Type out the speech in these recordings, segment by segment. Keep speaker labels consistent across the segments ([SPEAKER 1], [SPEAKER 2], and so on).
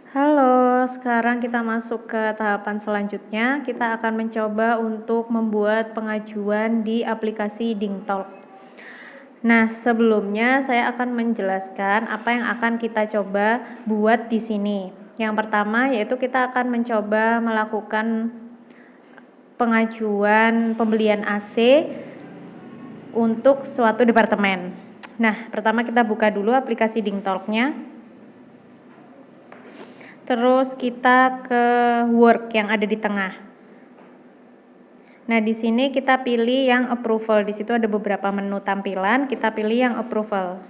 [SPEAKER 1] Halo, sekarang kita masuk ke tahapan selanjutnya. Kita akan mencoba untuk membuat pengajuan di aplikasi DingTalk. Nah, sebelumnya saya akan menjelaskan apa yang akan kita coba buat di sini. Yang pertama yaitu kita akan mencoba melakukan pengajuan pembelian AC untuk suatu departemen. Nah, pertama kita buka dulu aplikasi DingTalk-nya. Terus kita ke work yang ada di tengah. Nah, di sini kita pilih yang approval. Di situ ada beberapa menu tampilan, kita pilih yang approval.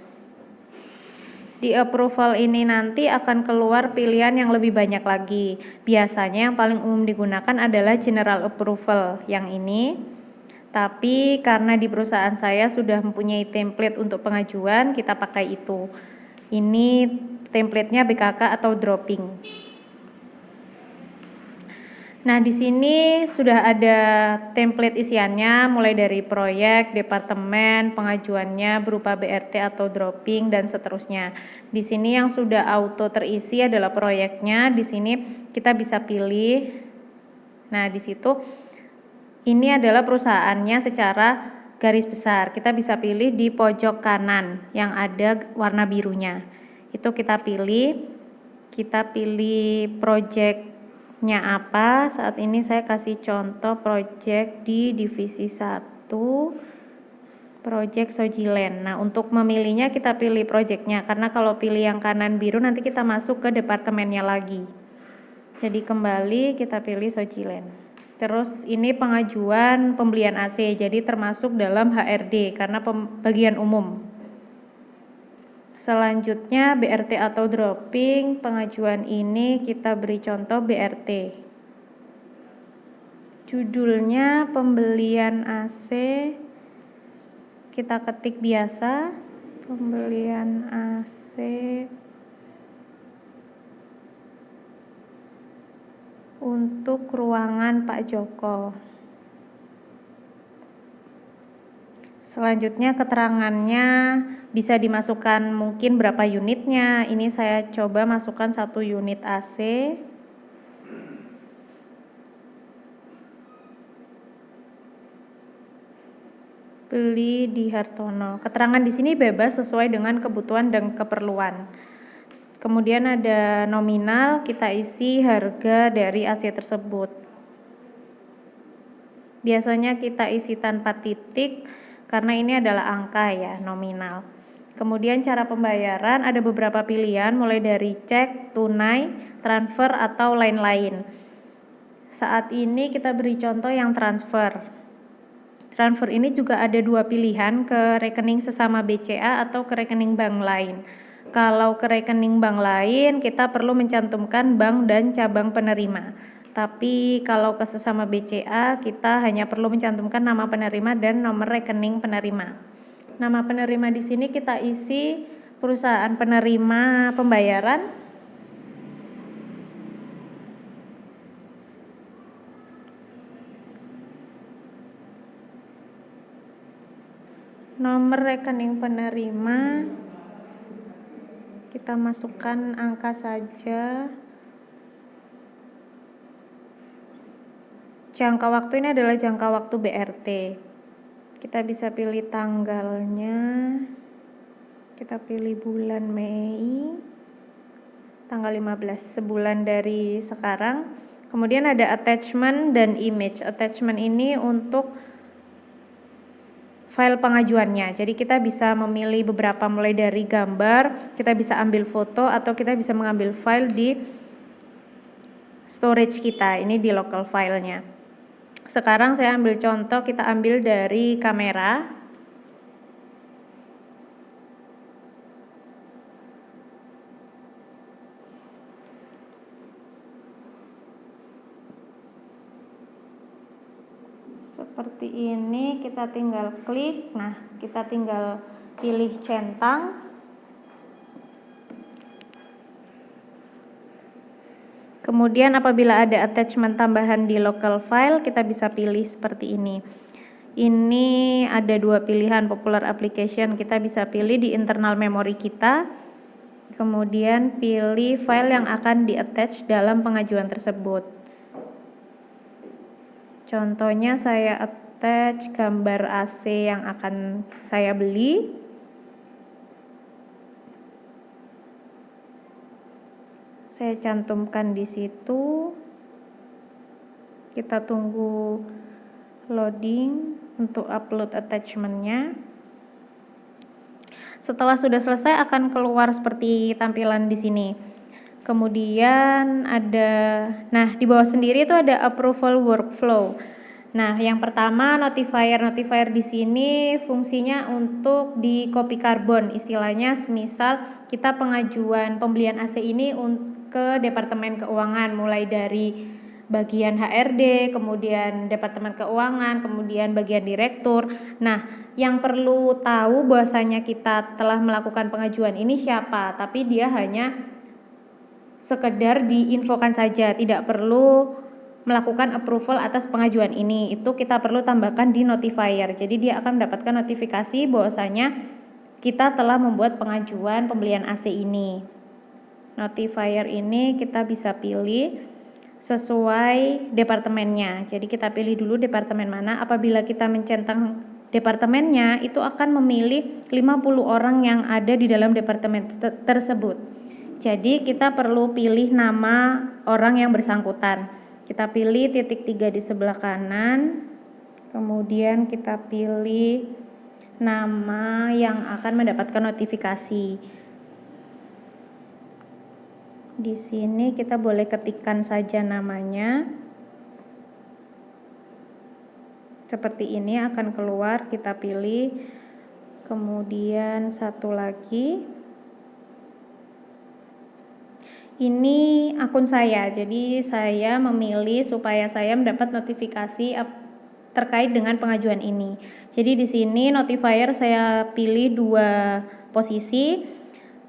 [SPEAKER 1] Di approval ini nanti akan keluar pilihan yang lebih banyak lagi. Biasanya yang paling umum digunakan adalah general approval yang ini. Tapi karena di perusahaan saya sudah mempunyai template untuk pengajuan, kita pakai itu. Ini template-nya BKK atau dropping. Nah, di sini sudah ada template isiannya mulai dari proyek, departemen, pengajuannya berupa BRT atau dropping dan seterusnya. Di sini yang sudah auto terisi adalah proyeknya. Di sini kita bisa pilih. Nah, di situ ini adalah perusahaannya secara garis besar. Kita bisa pilih di pojok kanan yang ada warna birunya. Itu kita pilih. Kita pilih project-nya apa. Saat ini saya kasih contoh project di divisi 1, project Sojiland. Nah, untuk memilihnya kita pilih project-nya, karena kalau pilih yang kanan biru nanti kita masuk ke departemennya lagi. Jadi kembali kita pilih Sojiland. Terus ini pengajuan pembelian AC, jadi termasuk dalam HRD karena bagian umum. Selanjutnya BRT atau dropping, pengajuan ini kita beri contoh BRT. Judulnya pembelian AC, kita ketik biasa, pembelian AC untuk ruangan Pak Joko. Selanjutnya keterangannya bisa dimasukkan mungkin berapa unitnya. Ini saya coba masukkan 1 unit AC. Beli di Hartono. Keterangan di sini bebas sesuai dengan kebutuhan dan keperluan. Kemudian ada nominal, kita isi harga dari AC tersebut. Biasanya kita isi tanpa titik karena ini adalah angka ya, nominal. Kemudian cara pembayaran ada beberapa pilihan mulai dari cek, tunai, transfer atau lain-lain. Saat ini kita beri contoh yang transfer. Transfer ini juga ada 2 pilihan, ke rekening sesama BCA atau ke rekening bank lain. Kalau ke rekening bank lain kita perlu mencantumkan bank dan cabang penerima. Tapi kalau ke sesama BCA kita hanya perlu mencantumkan nama penerima dan nomor rekening penerima. Nama penerima di sini kita isi perusahaan penerima pembayaran. Nomor rekening penerima kita masukkan angka saja. Jangka waktu ini adalah jangka waktu BRT. Kita bisa pilih tanggalnya. Kita pilih bulan Mei. Tanggal 15, sebulan dari sekarang. Kemudian ada attachment dan image. Attachment ini untuk file pengajuannya. Jadi kita bisa memilih beberapa mulai dari gambar, kita bisa ambil foto atau kita bisa mengambil file di storage kita. Ini di local filenya. Sekarang saya ambil contoh, kita ambil dari kamera. Seperti ini, kita tinggal klik. Nah, kita tinggal pilih centang. Kemudian apabila ada attachment tambahan di local file, kita bisa pilih seperti ini. Ini ada 2 pilihan popular application, kita bisa pilih di internal memory kita. Kemudian pilih file yang akan di-attach dalam pengajuan tersebut. Contohnya saya attach gambar AC yang akan saya beli. Saya cantumkan di situ. Kita tunggu loading untuk upload attachment-nya. Setelah sudah selesai akan keluar seperti tampilan di sini. Kemudian di bawah sendiri itu ada approval workflow. Nah, yang pertama notifier di sini fungsinya untuk di copy karbon, istilahnya semisal kita pengajuan pembelian AC ini ke Departemen Keuangan, mulai dari bagian HRD, kemudian Departemen Keuangan, kemudian bagian direktur. Nah, yang perlu tahu bahwasanya kita telah melakukan pengajuan ini siapa, tapi dia hanya sekedar diinfokan saja, tidak perlu melakukan approval atas pengajuan ini. Itu kita perlu tambahkan di notifier. Jadi dia akan mendapatkan notifikasi bahwasanya kita telah membuat pengajuan pembelian AC ini. Notifier ini kita bisa pilih sesuai departemennya. Jadi kita pilih dulu departemen mana. Apabila kita mencentang departemennya, itu akan memilih 50 orang yang ada di dalam departemen tersebut. Jadi kita perlu pilih nama orang yang bersangkutan. Kita pilih titik 3 di sebelah kanan. Kemudian kita pilih nama yang akan mendapatkan notifikasi. Di sini kita boleh ketikkan saja namanya. Seperti ini akan keluar, kita pilih. Kemudian satu lagi. Ini akun saya. Jadi saya memilih supaya saya mendapat notifikasi terkait dengan pengajuan ini. Jadi di sini notifier saya pilih 2 posisi,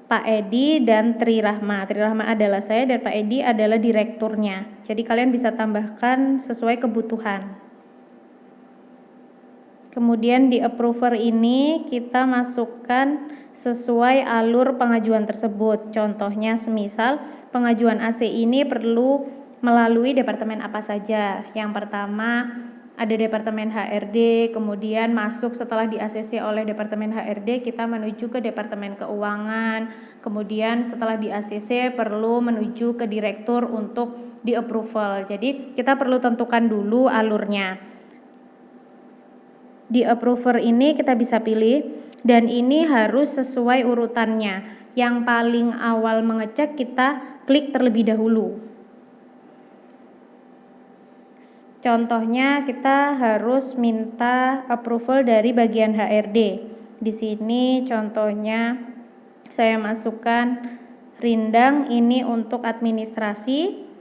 [SPEAKER 1] Pak Edi dan Tri Rahma. Tri Rahma adalah saya dan Pak Edi adalah direkturnya. Jadi kalian bisa tambahkan sesuai kebutuhan. Kemudian di approver ini kita masukkan sesuai alur pengajuan tersebut. Contohnya semisal pengajuan AC ini perlu melalui departemen apa saja. Yang pertama ada departemen HRD, kemudian masuk setelah di ACC oleh departemen HRD kita menuju ke departemen keuangan, kemudian setelah di ACC perlu menuju ke direktur untuk di approval. Jadi kita perlu tentukan dulu alurnya. Di approver ini kita bisa pilih dan ini harus sesuai urutannya. Yang paling awal mengecek kita klik terlebih dahulu. Contohnya kita harus minta approval dari bagian HRD. Di sini contohnya saya masukkan Rindang ini untuk administrasi.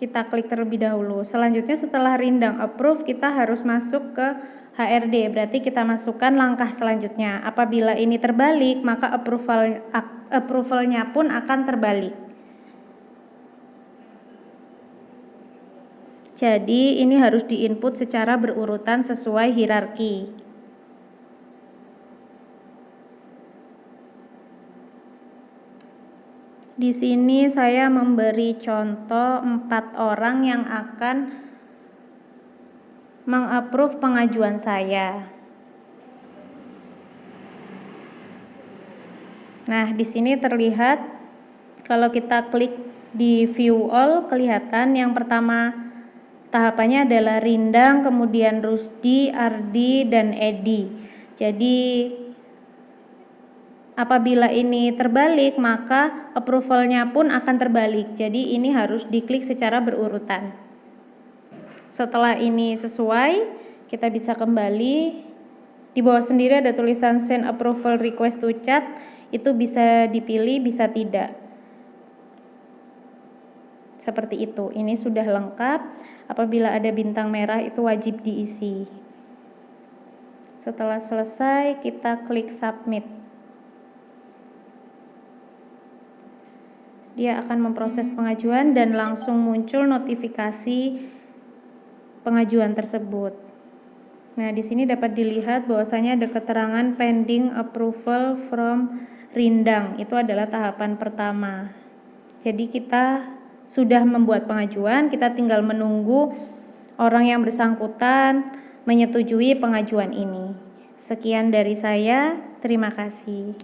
[SPEAKER 1] Kita klik terlebih dahulu. Selanjutnya setelah Rindang approve kita harus masuk ke HRD. Berarti kita masukkan langkah selanjutnya. Apabila ini terbalik maka approvalnya pun akan terbalik. Jadi ini harus diinput secara berurutan sesuai hierarki. Di sini saya memberi contoh 4 orang yang akan mengapprove pengajuan saya. Nah, di sini terlihat kalau kita klik di view all kelihatan yang pertama tahapannya adalah Rindang, kemudian Rusdi, Ardi, dan Edi. Jadi apabila ini terbalik maka approvalnya pun akan terbalik. Jadi ini harus diklik secara berurutan. Setelah ini sesuai, kita bisa kembali. Di bawah sendiri ada tulisan send approval request to chat. Itu bisa dipilih, bisa tidak. Seperti itu. Ini sudah lengkap. Apabila ada bintang merah itu wajib diisi. Setelah selesai kita klik submit. Dia akan memproses pengajuan dan langsung muncul notifikasi pengajuan tersebut. Nah, di sini dapat dilihat bahwasanya ada keterangan pending approval from rindang. Itu adalah tahapan pertama. Jadi kita sudah membuat pengajuan, kita tinggal menunggu orang yang bersangkutan menyetujui pengajuan ini. Sekian dari saya, terima kasih.